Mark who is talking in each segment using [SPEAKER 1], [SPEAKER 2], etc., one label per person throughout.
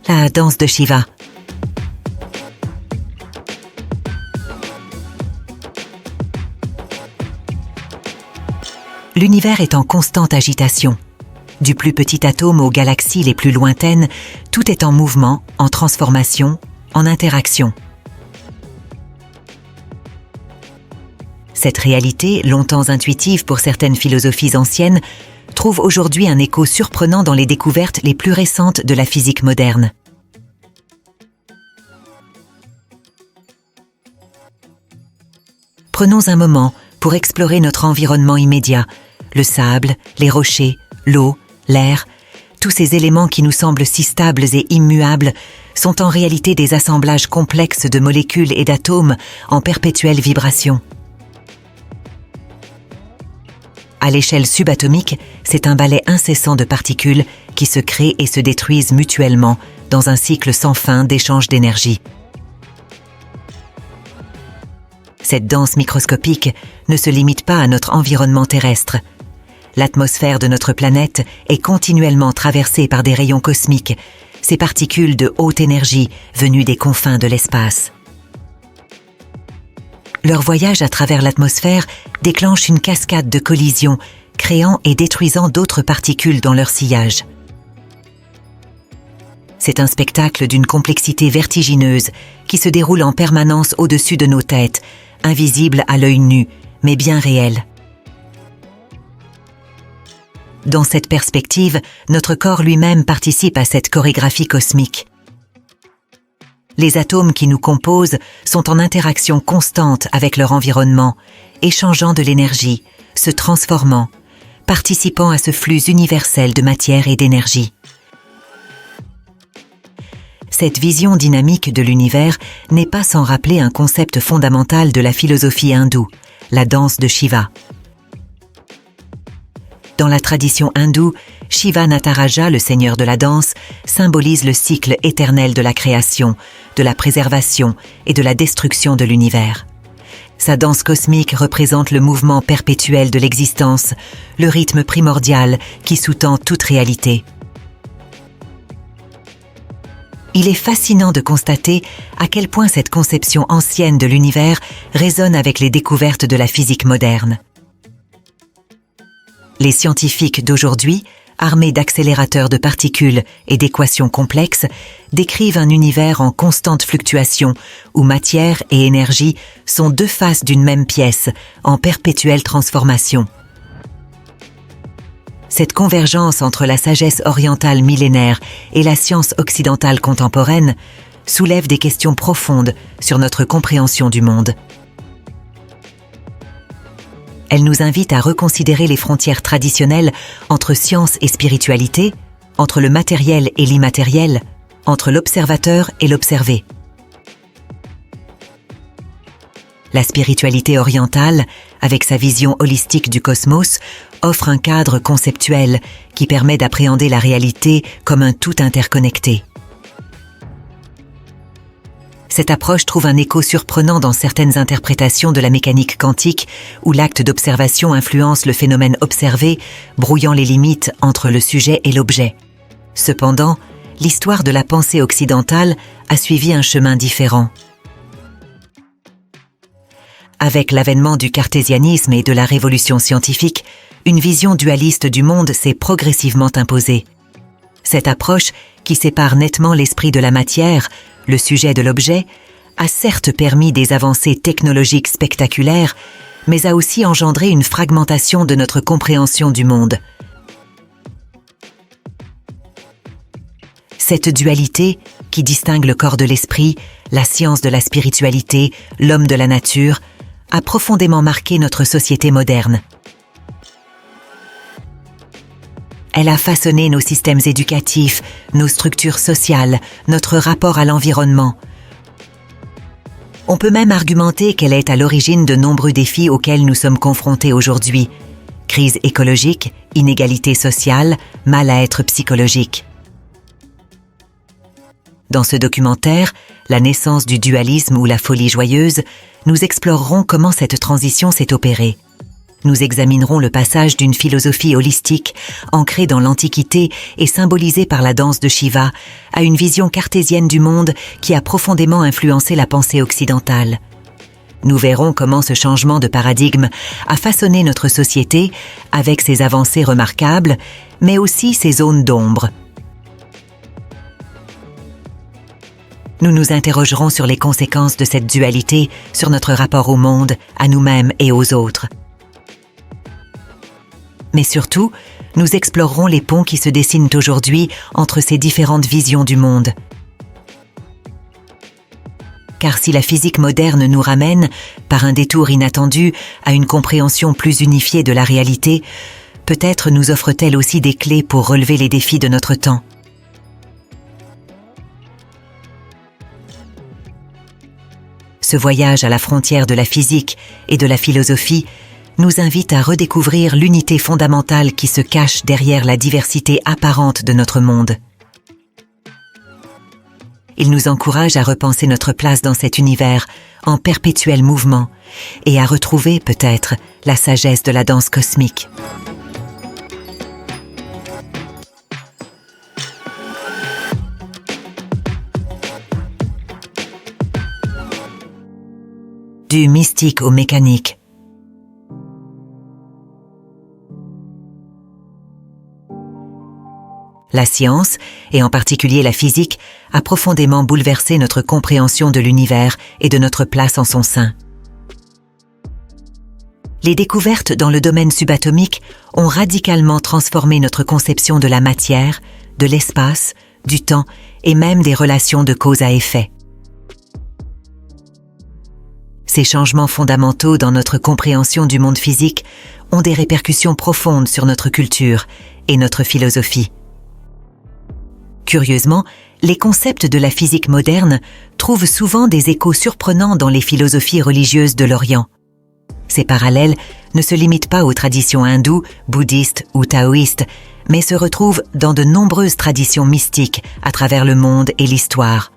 [SPEAKER 1] la danse de Shiva. L'univers est en constante agitation. Du plus petit atome aux galaxies les plus lointaines, tout est en mouvement, en transformation, en interaction. Cette réalité, longtemps intuitive pour certaines philosophies anciennes, trouve aujourd'hui un écho surprenant dans les découvertes les plus récentes de la physique moderne. Prenons un moment pour explorer notre environnement immédiat, le sable, les rochers, l'eau, l'air, tous ces éléments qui nous semblent si stables et immuables sont en réalité des assemblages complexes de molécules et d'atomes en perpétuelle vibration. À l'échelle subatomique, c'est un balai incessant de particules qui se créent et se détruisent mutuellement dans un cycle sans fin d'échange d'énergie. Cette danse microscopique ne se limite pas à notre environnement terrestre. L'atmosphère de notre planète est continuellement traversée par des rayons cosmiques, ces particules de haute énergie venues des confins de l'espace. Leur voyage à travers l'atmosphère déclenche une cascade de collisions, créant et détruisant d'autres particules dans leur sillage. C'est un spectacle d'une complexité vertigineuse qui se déroule en permanence au-dessus de nos têtes, invisible à l'œil nu, mais bien réel. Dans cette perspective, notre corps lui-même participe à cette chorégraphie cosmique. Les atomes qui nous composent sont en interaction constante avec leur environnement, échangeant de l'énergie, se transformant, participant à ce flux universel de matière et d'énergie. Cette vision dynamique de l'univers n'est pas sans rappeler un concept fondamental de la philosophie hindoue, la danse de Shiva. Dans la tradition hindoue, Shiva Nataraja, le seigneur de la danse, symbolise le cycle éternel de la création, de la préservation et de la destruction de l'univers. Sa danse cosmique représente le mouvement perpétuel de l'existence, le rythme primordial qui sous-tend toute réalité. Il est fascinant de constater à quel point cette conception ancienne de l'univers résonne avec les découvertes de la physique moderne. Les scientifiques d'aujourd'hui, armés d'accélérateurs de particules et d'équations complexes, décrivent un univers en constante fluctuation où matière et énergie sont deux faces d'une même pièce, en perpétuelle transformation. Cette convergence entre la sagesse orientale millénaire et la science occidentale contemporaine soulève des questions profondes sur notre compréhension du monde. Elle nous invite à reconsidérer les frontières traditionnelles entre science et spiritualité, entre le matériel et l'immatériel, entre l'observateur et l'observé. La spiritualité orientale, avec sa vision holistique du cosmos, offre un cadre conceptuel qui permet d'appréhender la réalité comme un tout interconnecté. Cette approche trouve un écho surprenant dans certaines interprétations de la mécanique quantique où l'acte d'observation influence le phénomène observé, brouillant les limites entre le sujet et l'objet. Cependant, l'histoire de la pensée occidentale a suivi un chemin différent. Avec l'avènement du cartésianisme et de la révolution scientifique, une vision dualiste du monde s'est progressivement imposée. Cette approche, qui sépare nettement l'esprit de la matière, le sujet de l'objet, a certes permis des avancées technologiques spectaculaires, mais a aussi engendré une fragmentation de notre compréhension du monde. Cette dualité, qui distingue le corps de l'esprit, la science de la spiritualité, l'homme de la nature, a profondément marqué notre société moderne. Elle a façonné nos systèmes éducatifs, nos structures sociales, notre rapport à l'environnement. On peut même argumenter qu'elle est à l'origine de nombreux défis auxquels nous sommes confrontés aujourd'hui. Crise écologique, inégalité sociale, mal-être psychologique. Dans ce documentaire, La naissance du dualisme ou la folie joyeuse, nous explorerons comment cette transition s'est opérée. Nous examinerons le passage d'une philosophie holistique, ancrée dans l'Antiquité et symbolisée par la danse de Shiva, à une vision cartésienne du monde qui a profondément influencé la pensée occidentale. Nous verrons comment ce changement de paradigme a façonné notre société avec ses avancées remarquables, mais aussi ses zones d'ombre. Nous nous interrogerons sur les conséquences de cette dualité sur notre rapport au monde, à nous-mêmes et aux autres. Mais surtout, nous explorerons les ponts qui se dessinent aujourd'hui entre ces différentes visions du monde. Car si la physique moderne nous ramène, par un détour inattendu, à une compréhension plus unifiée de la réalité, peut-être nous offre-t-elle aussi des clés pour relever les défis de notre temps. Ce voyage à la frontière de la physique et de la philosophie nous invite à redécouvrir l'unité fondamentale qui se cache derrière la diversité apparente de notre monde. Il nous encourage à repenser notre place dans cet univers en perpétuel mouvement et à retrouver peut-être la sagesse de la danse cosmique. Du mystique au mécanique. La science, et en particulier la physique, a profondément bouleversé notre compréhension de l'univers et de notre place en son sein. Les découvertes dans le domaine subatomique ont radicalement transformé notre conception de la matière, de l'espace, du temps et même des relations de cause à effet. Ces changements fondamentaux dans notre compréhension du monde physique ont des répercussions profondes sur notre culture et notre philosophie. Curieusement, les concepts de la physique moderne trouvent souvent des échos surprenants dans les philosophies religieuses de l'Orient. Ces parallèles ne se limitent pas aux traditions hindoues, bouddhistes ou taoïstes, mais se retrouvent dans de nombreuses traditions mystiques à travers le monde et l'histoire.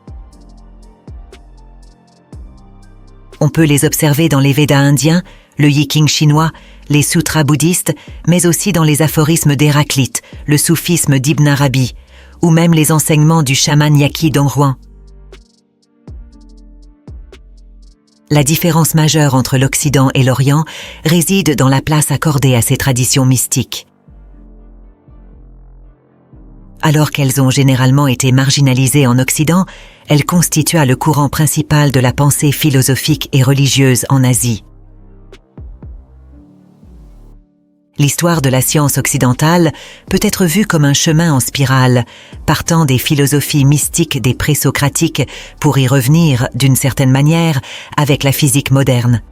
[SPEAKER 1] On peut les observer dans les Védas indiens, le Yiking chinois, les sutras bouddhistes, mais aussi dans les aphorismes d'Héraclite, le soufisme d'Ibn Arabi, ou même les enseignements du chaman Yaqui d'Enrouan. La différence majeure entre l'Occident et l'Orient réside dans la place accordée à ces traditions mystiques. Alors qu'elles ont généralement été marginalisées en Occident, elles constituent le courant principal de la pensée philosophique et religieuse en Asie. L'histoire de la science occidentale peut être vue comme un chemin en spirale, partant des philosophies mystiques des présocratiques pour y revenir, d'une certaine manière, avec la physique moderne.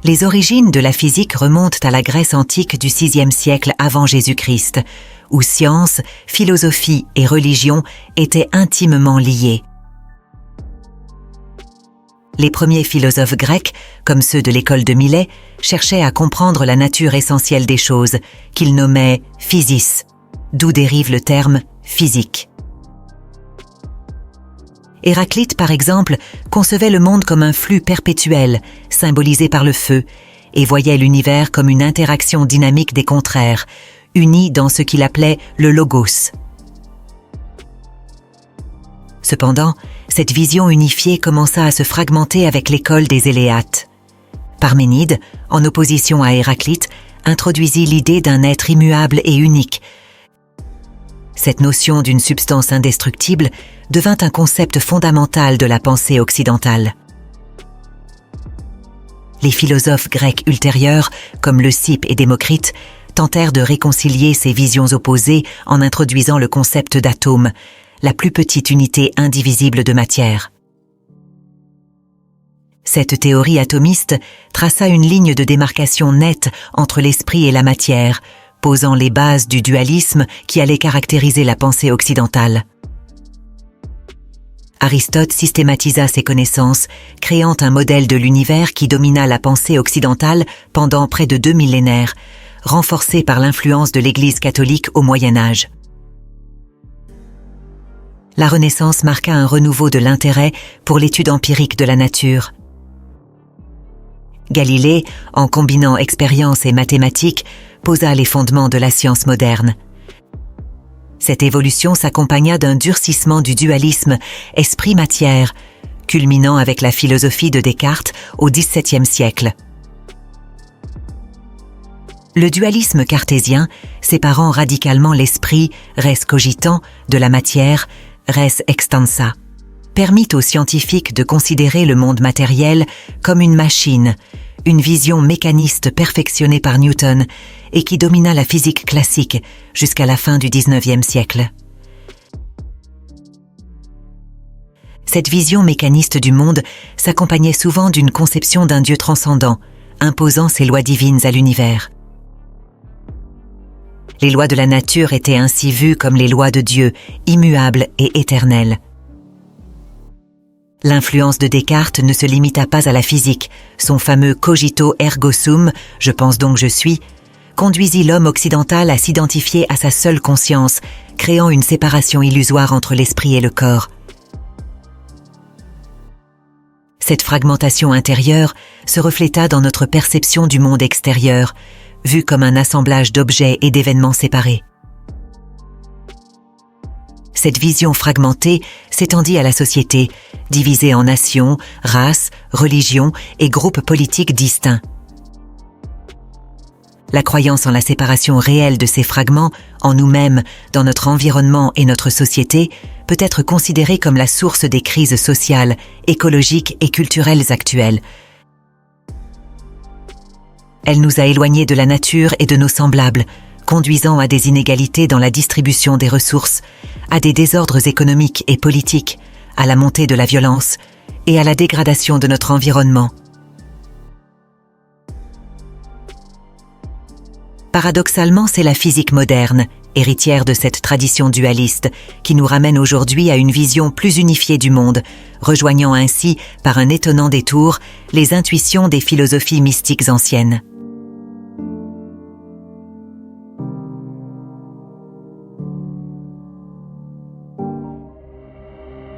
[SPEAKER 1] Les origines de la physique remontent à la Grèce antique du VIe siècle avant Jésus-Christ, où science, philosophie et religion étaient intimement liées. Les premiers philosophes grecs, comme ceux de l'école de Milet, cherchaient à comprendre la nature essentielle des choses, qu'ils nommaient physis, d'où dérive le terme physique. Héraclite, par exemple, concevait le monde comme un flux perpétuel, symbolisé par le feu, et voyait l'univers comme une interaction dynamique des contraires, unis dans ce qu'il appelait le logos. Cependant, cette vision unifiée commença à se fragmenter avec l'école des Éléates. Parménide, en opposition à Héraclite, introduisit l'idée d'un être immuable et unique. Cette notion d'une substance indestructible devint un concept fondamental de la pensée occidentale. Les philosophes grecs ultérieurs, comme Leucippe et Démocrite, tentèrent de réconcilier ces visions opposées en introduisant le concept d'atome, la plus petite unité indivisible de matière. Cette théorie atomiste traça une ligne de démarcation nette entre l'esprit et la matière, posant les bases du dualisme qui allait caractériser la pensée occidentale. Aristote systématisa ses connaissances, créant un modèle de l'univers qui domina la pensée occidentale pendant près de 2 millénaires, renforcé par l'influence de l'Église catholique au Moyen Âge. La Renaissance marqua un renouveau de l'intérêt pour l'étude empirique de la nature. Galilée, en combinant expérience et mathématiques, posa les fondements de la science moderne. Cette évolution s'accompagna d'un durcissement du dualisme esprit-matière, culminant avec la philosophie de Descartes au XVIIe siècle. Le dualisme cartésien, séparant radicalement l'esprit, res cogitant, de la matière, res extensa, permit aux scientifiques de considérer le monde matériel comme une machine, une vision mécaniste perfectionnée par Newton et qui domina la physique classique jusqu'à la fin du XIXe siècle. Cette vision mécaniste du monde s'accompagnait souvent d'une conception d'un Dieu transcendant, imposant ses lois divines à l'univers. Les lois de la nature étaient ainsi vues comme les lois de Dieu, immuables et éternelles. L'influence de Descartes ne se limita pas à la physique. Son fameux cogito ergo sum, je pense donc je suis, conduisit l'homme occidental à s'identifier à sa seule conscience, créant une séparation illusoire entre l'esprit et le corps. Cette fragmentation intérieure se refléta dans notre perception du monde extérieur, vu comme un assemblage d'objets et d'événements séparés. Cette vision fragmentée s'étendit à la société, divisée en nations, races, religions et groupes politiques distincts. La croyance en la séparation réelle de ces fragments, en nous-mêmes, dans notre environnement et notre société, peut être considérée comme la source des crises sociales, écologiques et culturelles actuelles. Elle nous a éloignés de la nature et de nos semblables, conduisant à des inégalités dans la distribution des ressources, à des désordres économiques et politiques, à la montée de la violence et à la dégradation de notre environnement. Paradoxalement, c'est la physique moderne, héritière de cette tradition dualiste, qui nous ramène aujourd'hui à une vision plus unifiée du monde, rejoignant ainsi, par un étonnant détour, les intuitions des philosophies mystiques anciennes.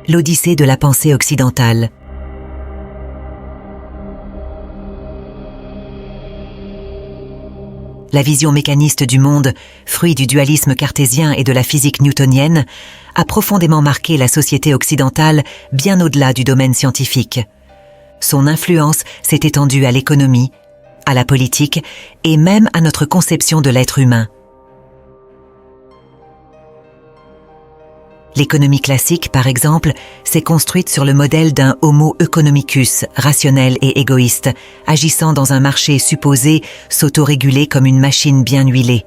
[SPEAKER 1] L'Odyssée de la pensée occidentale. La vision mécaniste du monde, fruit du dualisme cartésien et de la physique newtonienne, a profondément marqué la société occidentale bien au-delà du domaine scientifique. Son influence s'est étendue à l'économie, à la politique et même à notre conception de l'être humain. L'économie classique, par exemple, s'est construite sur le modèle d'un homo economicus, rationnel et égoïste, agissant dans un marché supposé s'autoréguler comme une machine bien huilée.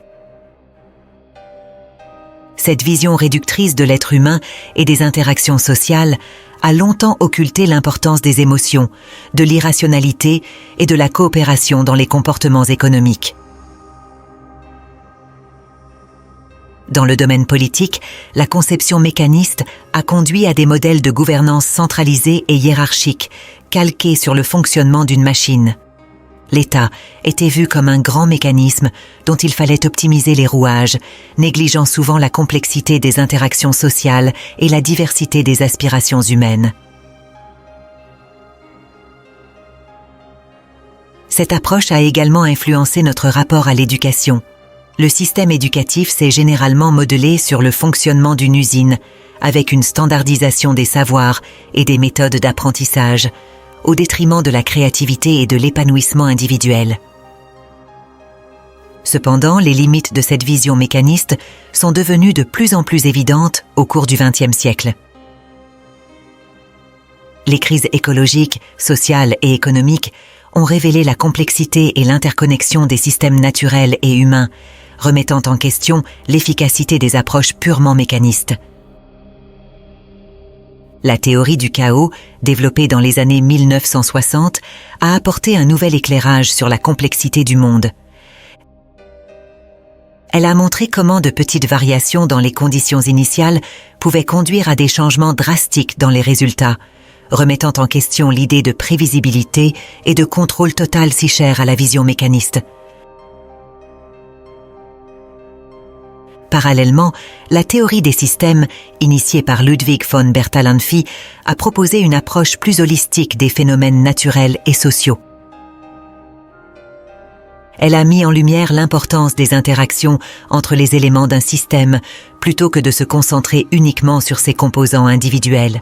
[SPEAKER 1] Cette vision réductrice de l'être humain et des interactions sociales a longtemps occulté l'importance des émotions, de l'irrationalité et de la coopération dans les comportements économiques. Dans le domaine politique, la conception mécaniste a conduit à des modèles de gouvernance centralisés et hiérarchiques, calqués sur le fonctionnement d'une machine. L'État était vu comme un grand mécanisme dont il fallait optimiser les rouages, négligeant souvent la complexité des interactions sociales et la diversité des aspirations humaines. Cette approche a également influencé notre rapport à l'éducation. Le système éducatif s'est généralement modelé sur le fonctionnement d'une usine, avec une standardisation des savoirs et des méthodes d'apprentissage, au détriment de la créativité et de l'épanouissement individuel. Cependant, les limites de cette vision mécaniste sont devenues de plus en plus évidentes au cours du XXe siècle. Les crises écologiques, sociales et économiques ont révélé la complexité et l'interconnexion des systèmes naturels et humains, remettant en question l'efficacité des approches purement mécanistes. La théorie du chaos, développée dans les années 1960, a apporté un nouvel éclairage sur la complexité du monde. Elle a montré comment de petites variations dans les conditions initiales pouvaient conduire à des changements drastiques dans les résultats, remettant en question l'idée de prévisibilité et de contrôle total si chère à la vision mécaniste. Parallèlement, la théorie des systèmes, initiée par Ludwig von Bertalanffy, a proposé une approche plus holistique des phénomènes naturels et sociaux. Elle a mis en lumière l'importance des interactions entre les éléments d'un système, plutôt que de se concentrer uniquement sur ses composants individuels.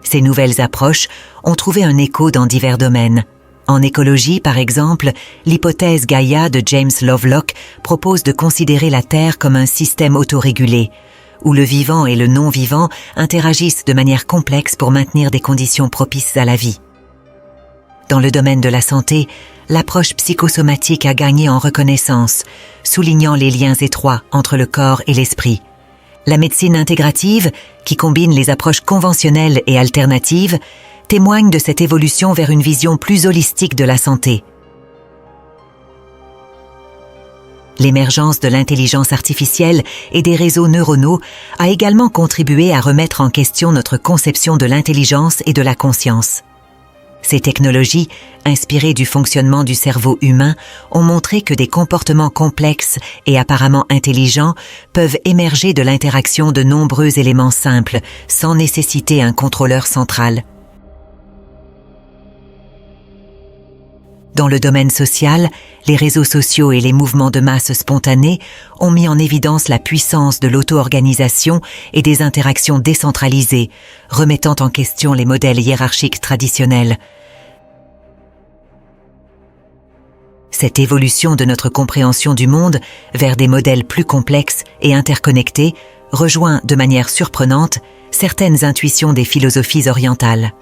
[SPEAKER 1] Ces nouvelles approches ont trouvé un écho dans divers domaines. En écologie, par exemple, l'hypothèse Gaïa de James Lovelock propose de considérer la Terre comme un système autorégulé, où le vivant et le non-vivant interagissent de manière complexe pour maintenir des conditions propices à la vie. Dans le domaine de la santé, l'approche psychosomatique a gagné en reconnaissance, soulignant les liens étroits entre le corps et l'esprit. La médecine intégrative, qui combine les approches conventionnelles et alternatives, témoigne de cette évolution vers une vision plus holistique de la santé. L'émergence de l'intelligence artificielle et des réseaux neuronaux a également contribué à remettre en question notre conception de l'intelligence et de la conscience. Ces technologies, inspirées du fonctionnement du cerveau humain, ont montré que des comportements complexes et apparemment intelligents peuvent émerger de l'interaction de nombreux éléments simples, sans nécessiter un contrôleur central. Dans le domaine social, les réseaux sociaux et les mouvements de masse spontanés ont mis en évidence la puissance de l'auto-organisation et des interactions décentralisées, remettant en question les modèles hiérarchiques traditionnels. Cette évolution de notre compréhension du monde vers des modèles plus complexes et interconnectés rejoint de manière surprenante certaines intuitions des philosophies orientales.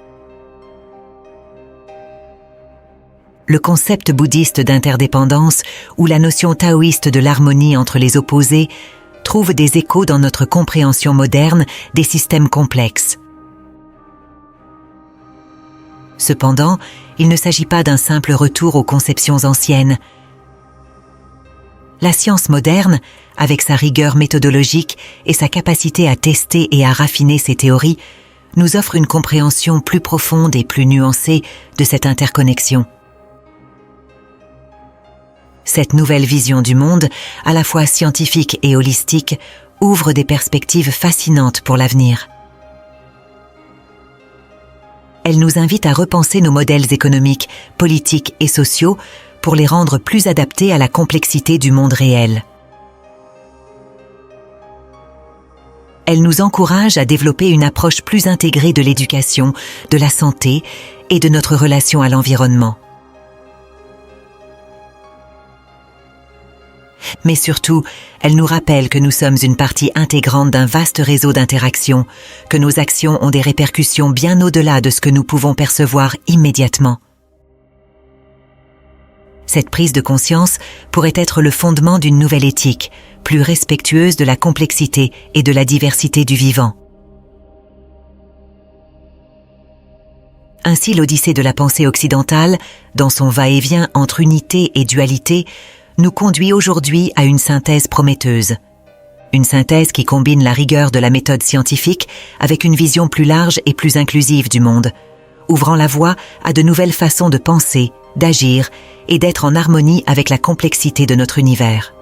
[SPEAKER 1] Le concept bouddhiste d'interdépendance ou la notion taoïste de l'harmonie entre les opposés trouve des échos dans notre compréhension moderne des systèmes complexes. Cependant, il ne s'agit pas d'un simple retour aux conceptions anciennes. La science moderne, avec sa rigueur méthodologique et sa capacité à tester et à raffiner ses théories, nous offre une compréhension plus profonde et plus nuancée de cette interconnexion. Cette nouvelle vision du monde, à la fois scientifique et holistique, ouvre des perspectives fascinantes pour l'avenir. Elle nous invite à repenser nos modèles économiques, politiques et sociaux pour les rendre plus adaptés à la complexité du monde réel. Elle nous encourage à développer une approche plus intégrée de l'éducation, de la santé et de notre relation à l'environnement. Mais surtout, elle nous rappelle que nous sommes une partie intégrante d'un vaste réseau d'interactions, que nos actions ont des répercussions bien au-delà de ce que nous pouvons percevoir immédiatement. Cette prise de conscience pourrait être le fondement d'une nouvelle éthique, plus respectueuse de la complexité et de la diversité du vivant. Ainsi, l'Odyssée de la pensée occidentale, dans son va-et-vient entre unité et dualité, nous conduit aujourd'hui à une synthèse prometteuse. Une synthèse qui combine la rigueur de la méthode scientifique avec une vision plus large et plus inclusive du monde, ouvrant la voie à de nouvelles façons de penser, d'agir et d'être en harmonie avec la complexité de notre univers.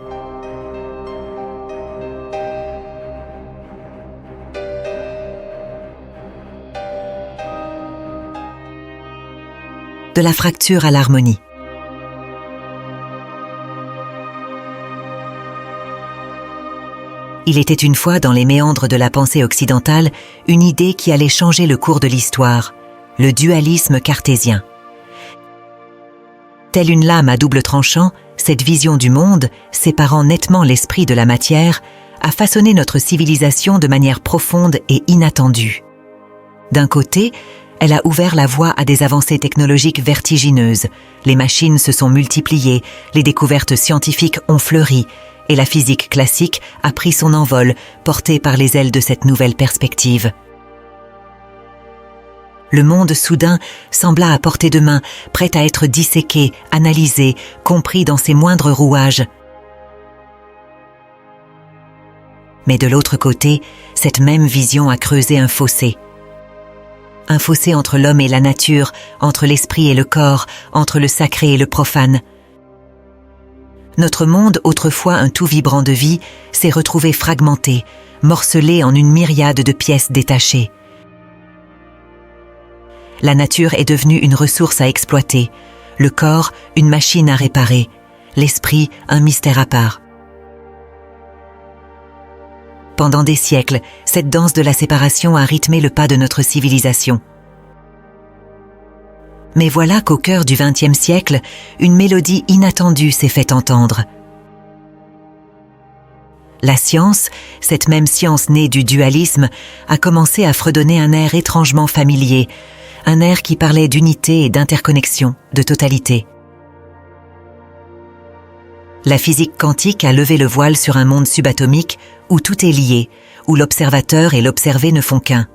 [SPEAKER 1] De la fracture à l'harmonie. Il était une fois dans les méandres de la pensée occidentale une idée qui allait changer le cours de l'histoire, le dualisme cartésien. Telle une lame à double tranchant, cette vision du monde, séparant nettement l'esprit de la matière, a façonné notre civilisation de manière profonde et inattendue. D'un côté, elle a ouvert la voie à des avancées technologiques vertigineuses. Les machines se sont multipliées, les découvertes scientifiques ont fleuri, et la physique classique a pris son envol, portée par les ailes de cette nouvelle perspective. Le monde soudain sembla à portée de main, prêt à être disséqué, analysé, compris dans ses moindres rouages. Mais de l'autre côté, cette même vision a creusé un fossé. Un fossé entre l'homme et la nature, entre l'esprit et le corps, entre le sacré et le profane. Notre monde, autrefois un tout vibrant de vie, s'est retrouvé fragmenté, morcelé en une myriade de pièces détachées. La nature est devenue une ressource à exploiter, le corps une machine à réparer, l'esprit un mystère à part. Pendant des siècles, cette danse de la séparation a rythmé le pas de notre civilisation. Mais voilà qu'au cœur du XXe siècle, une mélodie inattendue s'est fait entendre. La science, cette même science née du dualisme, a commencé à fredonner un air étrangement familier, un air qui parlait d'unité et d'interconnexion, de totalité. La physique quantique a levé le voile sur un monde subatomique où tout est lié, où l'observateur et l'observé ne font qu'un.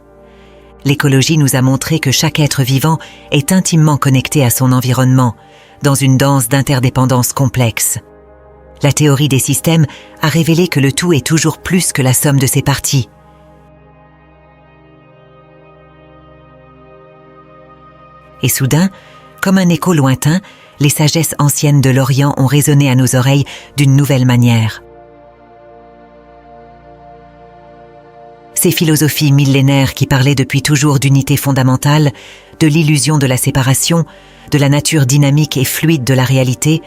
[SPEAKER 1] L'écologie nous a montré que chaque être vivant est intimement connecté à son environnement, dans une danse d'interdépendance complexe. La théorie des systèmes a révélé que le tout est toujours plus que la somme de ses parties. Et soudain, comme un écho lointain, les sagesses anciennes de l'Orient ont résonné à nos oreilles d'une nouvelle manière. Ces philosophies millénaires qui parlaient depuis toujours d'unité fondamentale, de l'illusion de la séparation, de la nature dynamique et fluide de la réalité,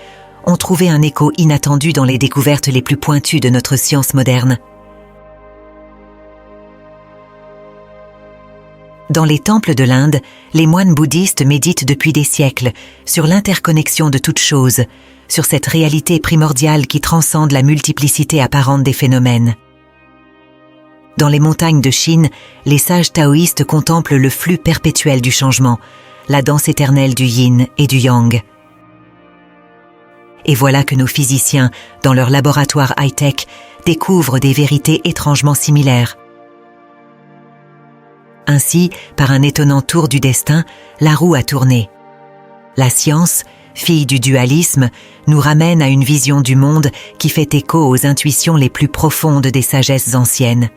[SPEAKER 1] ont trouvé un écho inattendu dans les découvertes les plus pointues de notre science moderne. Dans les temples de l'Inde, les moines bouddhistes méditent depuis des siècles sur l'interconnexion de toutes choses, sur cette réalité primordiale qui transcende la multiplicité apparente des phénomènes. Dans les montagnes de Chine, les sages taoïstes contemplent le flux perpétuel du changement, la danse éternelle du yin et du yang. Et voilà que nos physiciens, dans leur laboratoire high-tech, découvrent des vérités étrangement similaires. Ainsi, par un étonnant tour du destin, la roue a tourné. La science, fille du dualisme, nous ramène à une vision du monde qui fait écho aux intuitions les plus profondes des sagesses anciennes.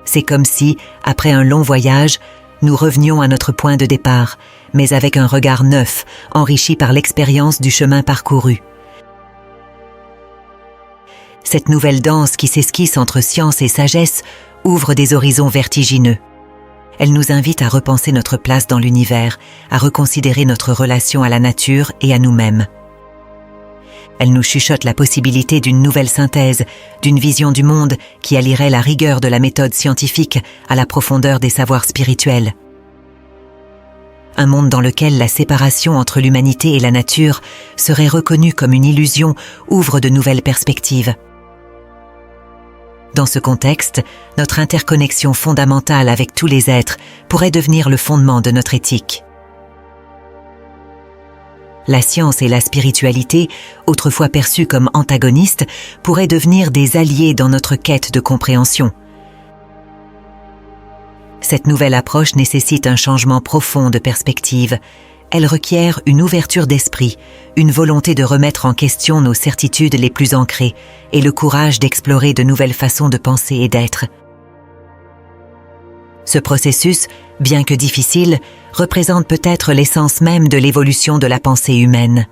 [SPEAKER 1] C'est comme si, après un long voyage, nous revenions à notre point de départ, mais avec un regard neuf, enrichi par l'expérience du chemin parcouru. Cette nouvelle danse qui s'esquisse entre science et sagesse ouvre des horizons vertigineux. Elle nous invite à repenser notre place dans l'univers, à reconsidérer notre relation à la nature et à nous-mêmes. Elle nous chuchote la possibilité d'une nouvelle synthèse, d'une vision du monde qui allierait la rigueur de la méthode scientifique à la profondeur des savoirs spirituels. Un monde dans lequel la séparation entre l'humanité et la nature serait reconnue comme une illusion ouvre de nouvelles perspectives. Dans ce contexte, notre interconnexion fondamentale avec tous les êtres pourrait devenir le fondement de notre éthique. La science et la spiritualité, autrefois perçues comme antagonistes, pourraient devenir des alliés dans notre quête de compréhension. Cette nouvelle approche nécessite un changement profond de perspective. Elle requiert une ouverture d'esprit, une volonté de remettre en question nos certitudes les plus ancrées et le courage d'explorer de nouvelles façons de penser et d'être. Ce processus, bien que difficile, représente peut-être l'essence même de l'évolution de la pensée humaine.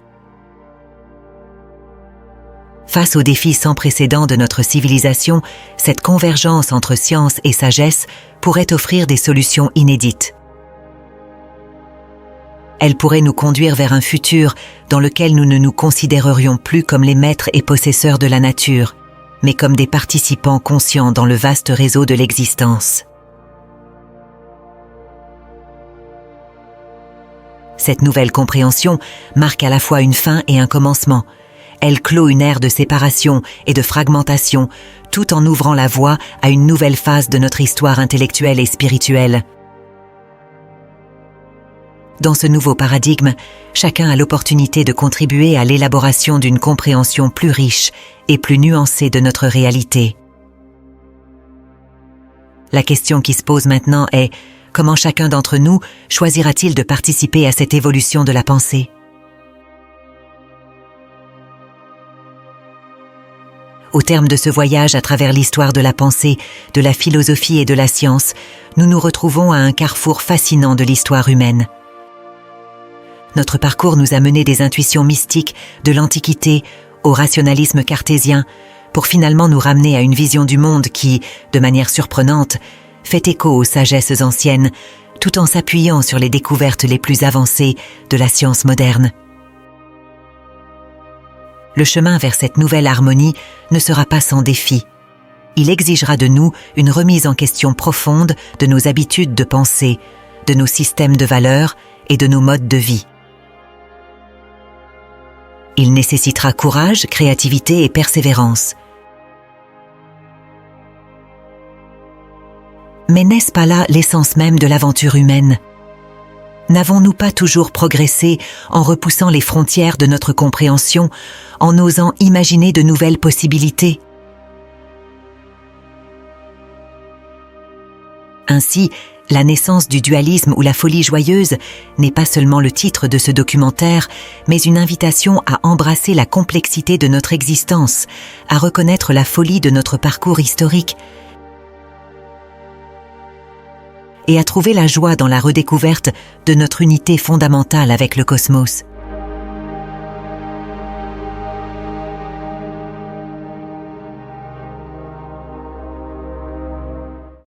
[SPEAKER 1] Face aux défis sans précédent de notre civilisation, cette convergence entre science et sagesse pourrait offrir des solutions inédites. Elle pourrait nous conduire vers un futur dans lequel nous ne nous considérerions plus comme les maîtres et possesseurs de la nature, mais comme des participants conscients dans le vaste réseau de l'existence. Cette nouvelle compréhension marque à la fois une fin et un commencement. Elle clôt une ère de séparation et de fragmentation, tout en ouvrant la voie à une nouvelle phase de notre histoire intellectuelle et spirituelle. Dans ce nouveau paradigme, chacun a l'opportunité de contribuer à l'élaboration d'une compréhension plus riche et plus nuancée de notre réalité. La question qui se pose maintenant est: comment chacun d'entre nous choisira-t-il de participer à cette évolution de la pensée? Au terme de ce voyage à travers l'histoire de la pensée, de la philosophie et de la science, nous nous retrouvons à un carrefour fascinant de l'histoire humaine. Notre parcours nous a mené des intuitions mystiques de l'Antiquité au rationalisme cartésien, pour finalement nous ramener à une vision du monde qui, de manière surprenante, fait écho aux sagesses anciennes, tout en s'appuyant sur les découvertes les plus avancées de la science moderne. Le chemin vers cette nouvelle harmonie ne sera pas sans défi. Il exigera de nous une remise en question profonde de nos habitudes de pensée, de nos systèmes de valeurs et de nos modes de vie. Il nécessitera courage, créativité et persévérance. Mais n'est-ce pas là l'essence même de l'aventure humaine? N'avons-nous pas toujours progressé en repoussant les frontières de notre compréhension, en osant imaginer de nouvelles possibilités? Ainsi, la naissance du dualisme ou la folie joyeuse n'est pas seulement le titre de ce documentaire, mais une invitation à embrasser la complexité de notre existence, à reconnaître la folie de notre parcours historique et à trouver la joie dans la redécouverte de notre unité fondamentale avec le cosmos.